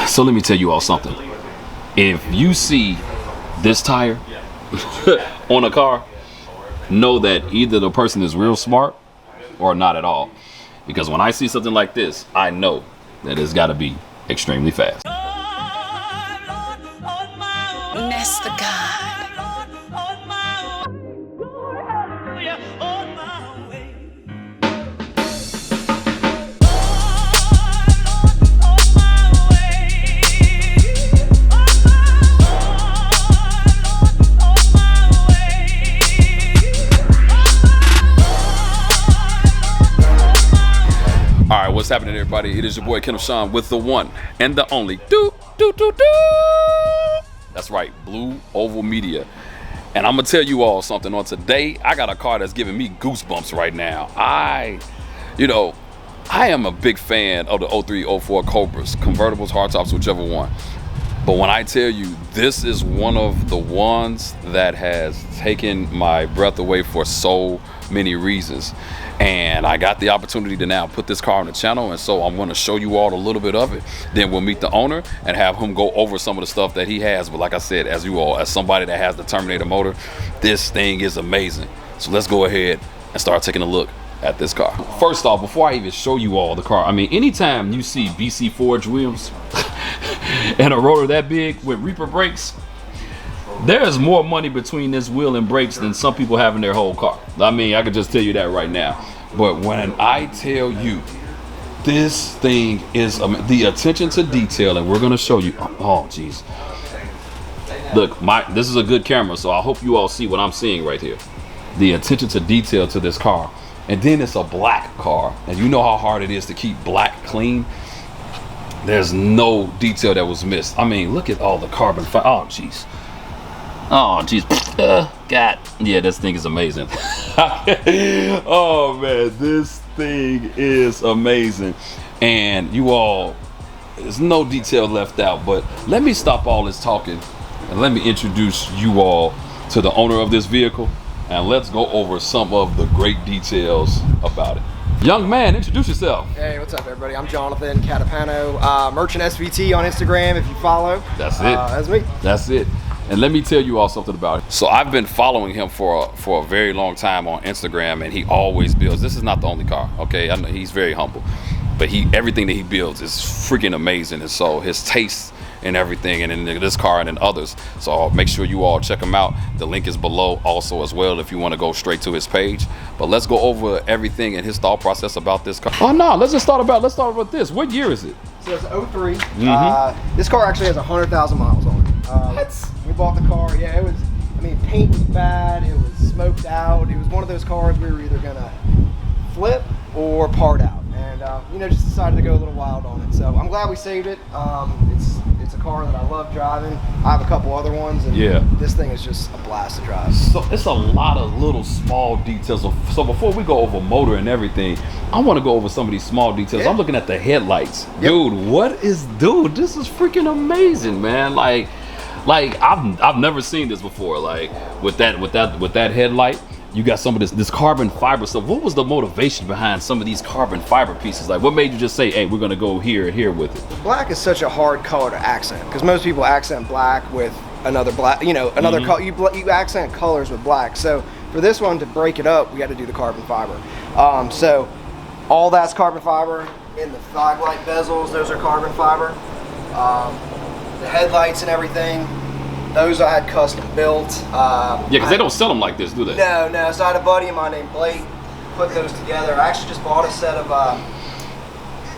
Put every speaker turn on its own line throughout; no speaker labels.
So let me tell you all something. If you see this tire on a car, know that either the person is real smart or not at all. Because when I see something like this, I know that it's got to be extremely fast.
Bless the God.
All right, what's happening, everybody? It is your boy Kenneth Sean with the one and the only That's right, Blue Oval Media. And I'm gonna tell you all something. On today, I got a car that's giving me goosebumps right now. I am a big fan of the 03, 04 Cobras, convertibles, hardtops, whichever one. But when I tell you, this is one of the ones that has taken my breath away for so many reasons. And I got the opportunity to now put this car on the channel, and so I'm going to show you all a little bit of it. Then we'll meet the owner and have him go over some of the stuff that he has. But like I said, as somebody that has the Terminator motor, this thing is amazing. So let's go ahead and start taking a look at this car. First off, before I even show you all the car, I mean, anytime you see BC forged wheels and a rotor that big with Reaper brakes, there's more money between this wheel and brakes than some people have in their whole car. I mean, I can just tell you that right now. But when I tell you, this thing is the attention to detail, and we're going to show you. Oh, geez. Look, this is a good camera, so I hope you all see what I'm seeing right here. The attention to detail to this car. And then it's a black car. And you know how hard it is to keep black clean. There's no detail that was missed. I mean, look at all the carbon fiber. Oh, jeez. Oh, jeez. God. Yeah, this thing is amazing. Oh, man. This thing is amazing. And you all, there's no detail left out. But let me stop all this talking and let me introduce you all to the owner of this vehicle. And let's go over some of the great details about it. Young man, introduce yourself.
Hey, what's up, everybody? I'm Jonathan Catapano, Merchant SVT on Instagram if you follow.
That's it.
That's me.
That's it. And let me tell you all something about it. So I've been following him for a very long time on Instagram, and he always builds. This is not the only car, okay? I know he's very humble, but everything that he builds is freaking amazing. And so his taste and everything, and in this car and in others. So make sure you all check him out. The link is below also as well if you want to go straight to his page. But let's go over everything and his thought process about this car. Oh no, let's start about this. What year is it?
So it's 03. This car actually has 100,000 miles on it.
What?
We bought the car. Yeah, it was. I mean, paint was bad. It was smoked out. It was one of those cars we were either gonna flip or part out, and just decided to go a little wild on it. So I'm glad we saved it. It's a car that I love driving. I have a couple other ones, and this thing is just a blast to drive.
So it's a lot of little small details. So before we go over motor and everything, I want to go over some of these small details. Yeah. I'm looking at the headlights. Yep. Dude, this is freaking amazing, man. Like I've never seen this before. Like with that headlight, you got some of this carbon fiber stuff. What was the motivation behind some of these carbon fiber pieces? Like, what made you just say, hey, we're gonna go here and here with it?
Black is such a hard color to accent, because most people accent black with another black, another color. You accent colors with black. So for this one, to break it up, we got to do the carbon fiber. So all that's carbon fiber. In the fog light bezels, those are carbon fiber. The headlights and everything, those I had custom built.
Yeah, because they don't sell them like this, do they?
No. So I had a buddy of mine named Blake put those together. I actually just bought a set of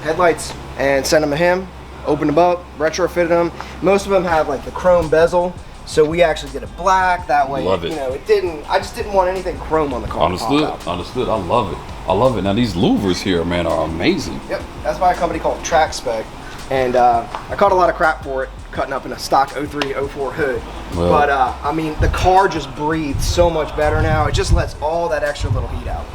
headlights and sent them to him, opened them up, retrofitted them. Most of them have like the chrome bezel, so we actually did it black. That way,
love it.
I just didn't want anything chrome on the car.
Understood. I love it. Now these louvers here, man, are amazing.
Yep, that's by a company called Track Spec. And I caught a lot of crap for it, cutting up in a stock 03, 04 hood. Well, but I mean, the car just breathes so much better now. It just lets all that extra little heat out.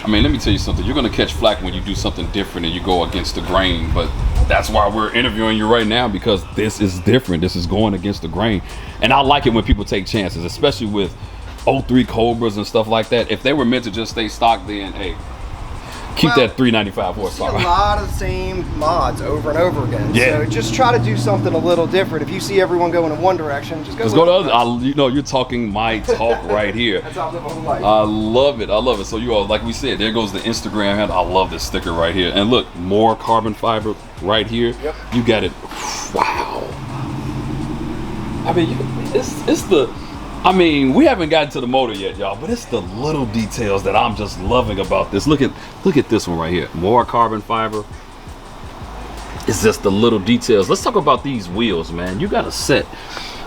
I mean, let me tell you something. You're gonna catch flack when you do something different and you go against the grain, but that's why we're interviewing you right now, because this is different. This is going against the grain. And I like it when people take chances, especially with 03 Cobras and stuff like that. If they were meant to just stay stock, then hey, Keep that 395
See a
horsepower.
lot of the same mods over and over again.
Yeah.
So just try to do something a little different. If you see everyone going in one direction, just
Let's go to other. You know, you're talking my talk right here.
That's how I live my whole life.
I love it. I love it. So you all, like we said, there goes the Instagram handle. I love this sticker right here. And look, more carbon fiber right here.
Yep.
You got it. Wow. I mean, it's the. I mean, we haven't gotten to the motor yet, y'all, but it's the little details that I'm just loving about this. Look at this one right here. More carbon fiber. It's just the little details. Let's talk about these wheels, man. You got a set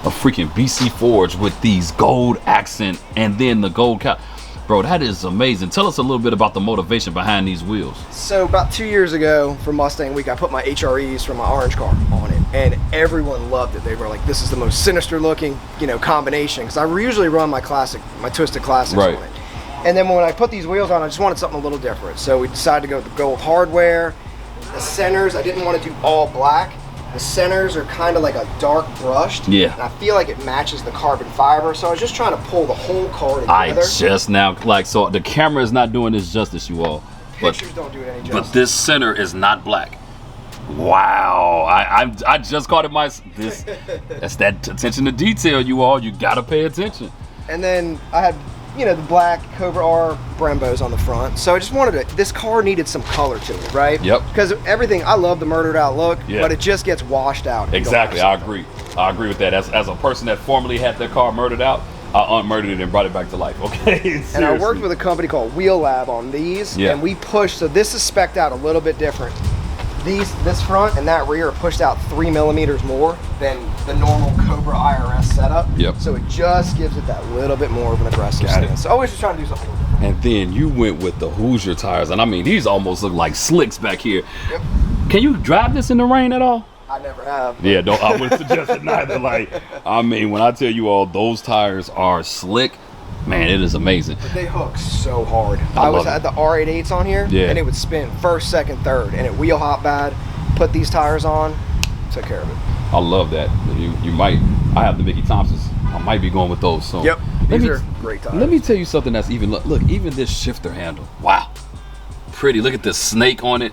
of freaking BC Forge with these gold accent and then the gold cap. Bro, that is amazing. Tell us a little bit about the motivation behind these wheels.
So about 2 years ago for Mustang Week, I put my HREs from my orange car on it, and everyone loved it. They were like, this is the most sinister looking, combination, because I usually run my Twisted Classics
Right.
on it. And then when I put these wheels on, I just wanted something a little different. So we decided to go with the gold hardware. The centers, I didn't want to do all black. The centers are kind of like a dark brushed.
Yeah.
And I feel like it matches the carbon fiber. So I was just trying to pull the whole car together.
I just now, so the camera is not doing this justice, you all.
Pictures don't do it any justice.
But this center is not black. Wow, I just caught it that's that attention to detail, you all. You gotta pay attention.
And then I had, the black Cobra R Brembos on the front. So I just wanted this car needed some color to it, right?
Yep.
Because everything, I love the murdered out look,
Yeah.
but it just gets washed out. if you don't
Exactly,
have
I agree. I agree with that. As a person that formerly had their car murdered out, I unmurdered it and brought it back to life. Okay.
And I worked with a company called Wheel Lab on these,
Yeah.
and we pushed. So this is spec'd out a little bit different. This front and that rear are pushed out 3 millimeters more than the normal Cobra IRS setup.
Yep.
So it just gives it that little bit more of an aggressive
Got it.
stance. So always just trying to do something a little different.
And then you went with the Hoosier tires, and I mean, these almost look like slicks back here.
Yep.
Can you drive this in the rain at all?
I never have.
Yeah, I wouldn't suggest it neither. Like, I mean, when I tell you all, those tires are slick. Man, it is amazing.
But they hook so hard.
I
I
love
had the R88s on here,
Yeah.
and it would spin first, second, third, and it wheel hop bad. Put these tires on, took care of it.
I love that. You might. I have the Mickey Thompsons. I might be going with those soon.
Yep,
Let
these
me-
are great tires.
Let me tell you something that's even look. Even this shifter handle. Wow, pretty. Look at this snake on it.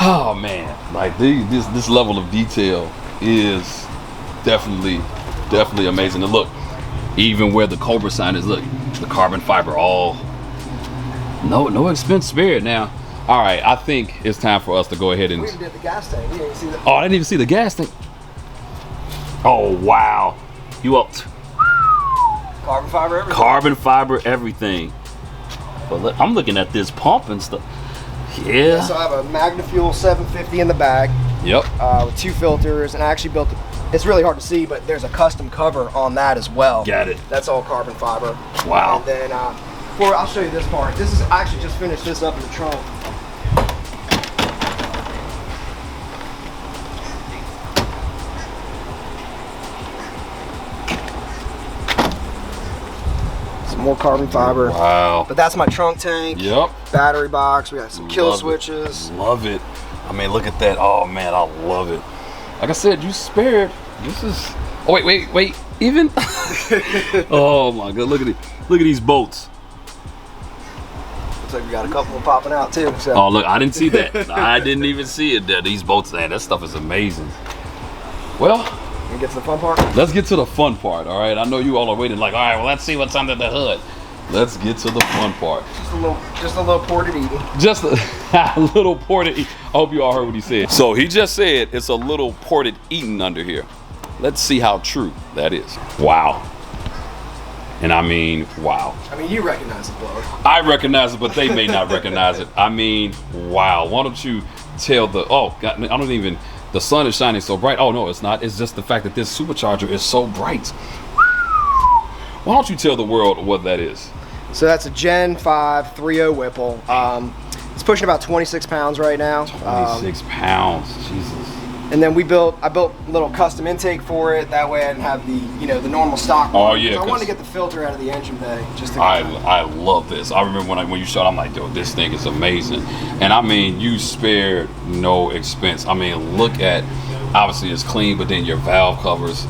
Oh man, like this level of detail is definitely amazing. And look, even where the Cobra sign is, look, the carbon fiber all. No expense spared now. All right, I think it's time for us to go ahead and.
We even did the gas tank. You didn't see that.
Oh, I didn't even see the gas tank. Oh wow, you up?
Carbon fiber everything.
Carbon fiber, everything. But look, I'm looking at this pump and stuff. Yeah.
So I have a Magnafuel 750 in the bag
Yep.
with 2 filters, and I actually built it's really hard to see, but there's a custom cover on that as well.
Got it.
That's all carbon fiber.
Wow.
And then I'll show you this part. This is I actually just finished this up in the trunk. Some more carbon fiber.
Wow.
But that's my trunk tank.
Yep.
Battery box. We got some kill
Love it.
switches.
Love it. I mean, look at that. Oh man, I love it. Like I said, you spared. This is. Oh wait. Even. Oh my God! Look at these bolts.
Looks like we got a couple of popping out too. So.
Oh look, I didn't see that. I didn't even see it there. These bolts, man, that stuff is amazing. Well,
We get to the fun part.
let's get to the fun part. All right. I know you all are waiting. Like, all right, well, let's see what's under the hood. Let's get to the fun part.
Just a little ported eating.
Just a little ported. I hope you all heard what he said. So he just said it's a little ported eating under here. Let's see how true that is. Wow. And I mean, wow.
I mean, you recognize the blower.
I recognize it, but they may not recognize it. I mean, wow. Why don't you tell the, oh, God, I don't even, the sun is shining so bright. Oh, no, it's not. It's just the fact that this supercharger is so bright. Why don't you tell the world what that is?
So that's a Gen 5 3.0 Whipple. It's pushing about 26 pounds right now.
26 pounds. Jesus.
And then I built a little custom intake for it. That way I didn't have the normal stock.
Oh,
one.
yeah,
So I wanted
'cause
to get the filter out of the engine bay. Just to
I love this. I remember when you showed, I'm like, yo, this thing is amazing. And I mean, you spared no expense. I mean, look at, obviously it's clean, but then your valve covers,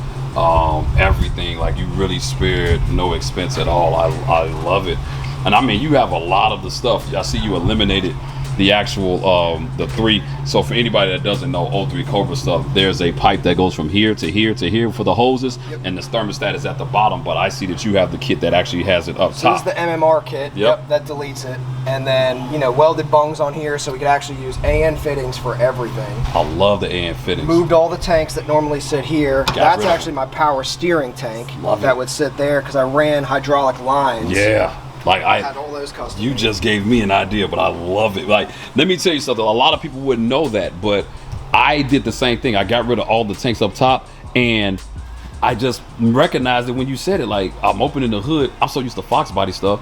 everything, like you really spared no expense at all. I love it. And I mean, you have a lot of the stuff. I see you eliminated the actual the 3. So for anybody that doesn't know 03 Cobra stuff, there's a pipe that goes from here to here to here for the hoses, and the thermostat is at the bottom. But I see that you have the kit that actually has it up top.
This is the MMR kit.
Yep.
That deletes it, and then welded bungs on here, so we could actually use AN fittings for everything.
I love the AN fittings.
Moved all the tanks that normally sit here. That's
rid of
actually my power steering tank
Love
that
it.
would sit there because I ran hydraulic lines.
Yeah. Like
I had all those custom.
you just gave me an idea, but I love it. Like, let me tell you something. A lot of people wouldn't know that, but I did the same thing. I got rid of all the tanks up top, and I just recognized it when you said it. Like, I'm opening the hood. I'm so used to Fox body stuff.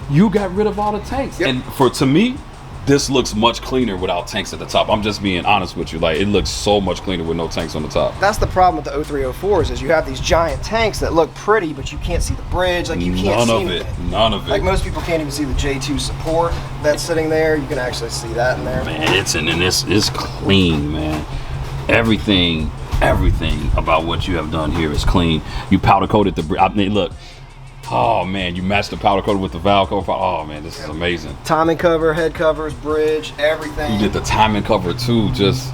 You got rid of all the tanks, and to me, this looks much cleaner without tanks at the top. I'm just being honest with you. Like, it looks so much cleaner with no tanks on the top.
That's the problem with the 0304s is you have these giant tanks that look pretty, but you can't see the bridge. Like, you can't see anything.
None of it.
Like, most people can't even see the J2 support that's sitting there. You can actually see that in there.
Man, it's clean, man. Everything about what you have done here is clean. You powder coated the bridge. I mean, look. Oh man, you matched the powder coated with the valve cover. Oh man, this is amazing.
Timing cover, head covers, bridge, everything.
You did the timing cover too. Just,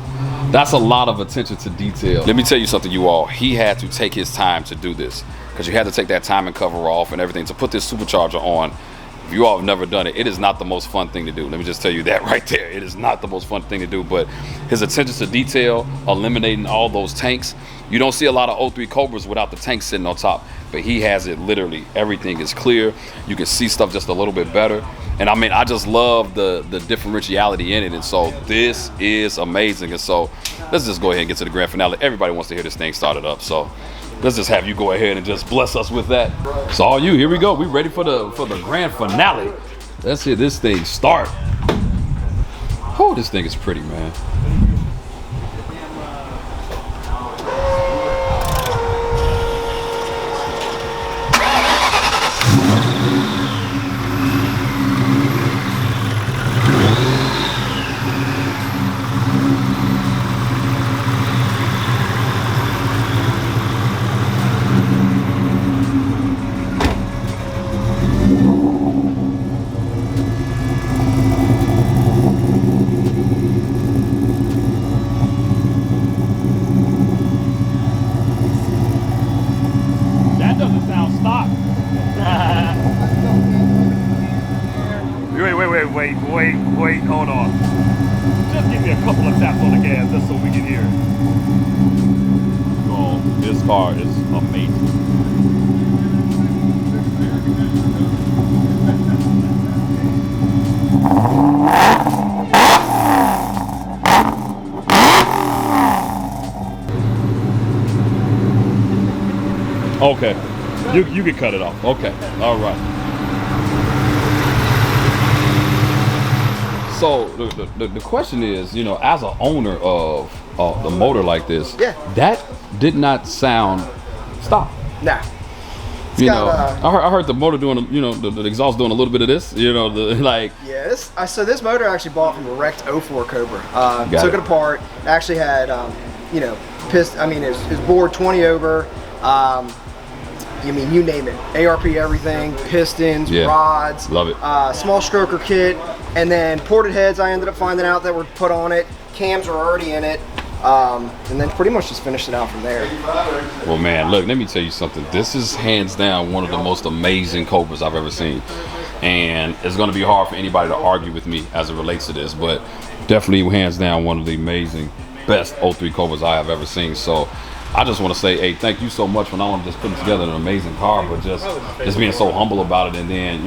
that's a lot of attention to detail. Let me tell you something, you all. He had to take his time to do this because you had to take that timing cover off and everything to put this supercharger on. If you all have never done it, it is not the most fun thing to do. Let me just tell you that right there. It is not the most fun thing to do, but his attention to detail, eliminating all those tanks. You don't see a lot of 03 Cobras without the tanks sitting on top, but he has it literally. Everything is clear. You can see stuff just a little bit better. And I mean, I just love the differentiality in it. And so this is amazing. And so let's just go ahead and get to the grand finale. Everybody wants to hear this thing started up. So let's just have you go ahead and just bless us with that. It's all you. Here we go. We ready for the grand finale. Let's hear this thing start. Oh, this thing is pretty, man. Wait, hold on. Just give me a couple of taps on the gas just so we can hear it. Oh, this car is amazing. Okay, you can cut it off. Okay, all right. So the question is, as an owner of the motor like this, that did not sound stop.
Nah.
I heard the motor doing, the exhaust doing a little bit of this, like. Yeah,
so this motor I actually bought from a wrecked 04 Cobra. Took it apart. Actually had, his bore 20 over. You name it. ARP everything, pistons, rods.
Love it.
Small stroker kit, and then ported heads I ended up finding out that were put on it. Cams were already in it. And then pretty much just finished it out from there.
Well, man, look, let me tell you something. This is hands down one of the most amazing Cobras I've ever seen. And it's going to be hard for anybody to argue with me as it relates to this, but definitely hands down one of the amazing, best 03 Cobras I have ever seen. So I just want to say, hey, thank you so much for not only just putting together an amazing car, but just being so humble about it. And then,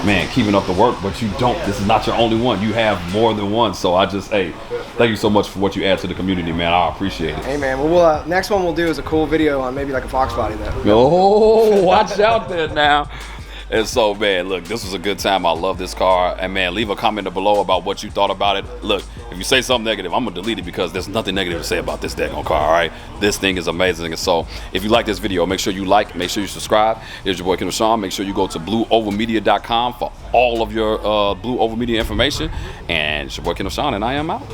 man, keeping up the work. But this is not your only one. You have more than one. So I just, hey, thank you so much for what you add to the community, man. I appreciate it.
Hey, man. Well, next one we'll do is a cool video on maybe like a Fox body, though.
Oh, watch out there now. And so, man, look, this was a good time. I love this car. And, man, leave a comment below about what you thought about it. Look, if you say something negative, I'm going to delete it because there's nothing negative to say about this daggone car, all right? This thing is amazing. And so, if you like this video, make sure you like, make sure you subscribe. Here's your boy, Kendall Sean. Make sure you go to blueovalmedia.com for all of your Blue Oval Media information. And it's your boy, Kendall Sean, and I am out.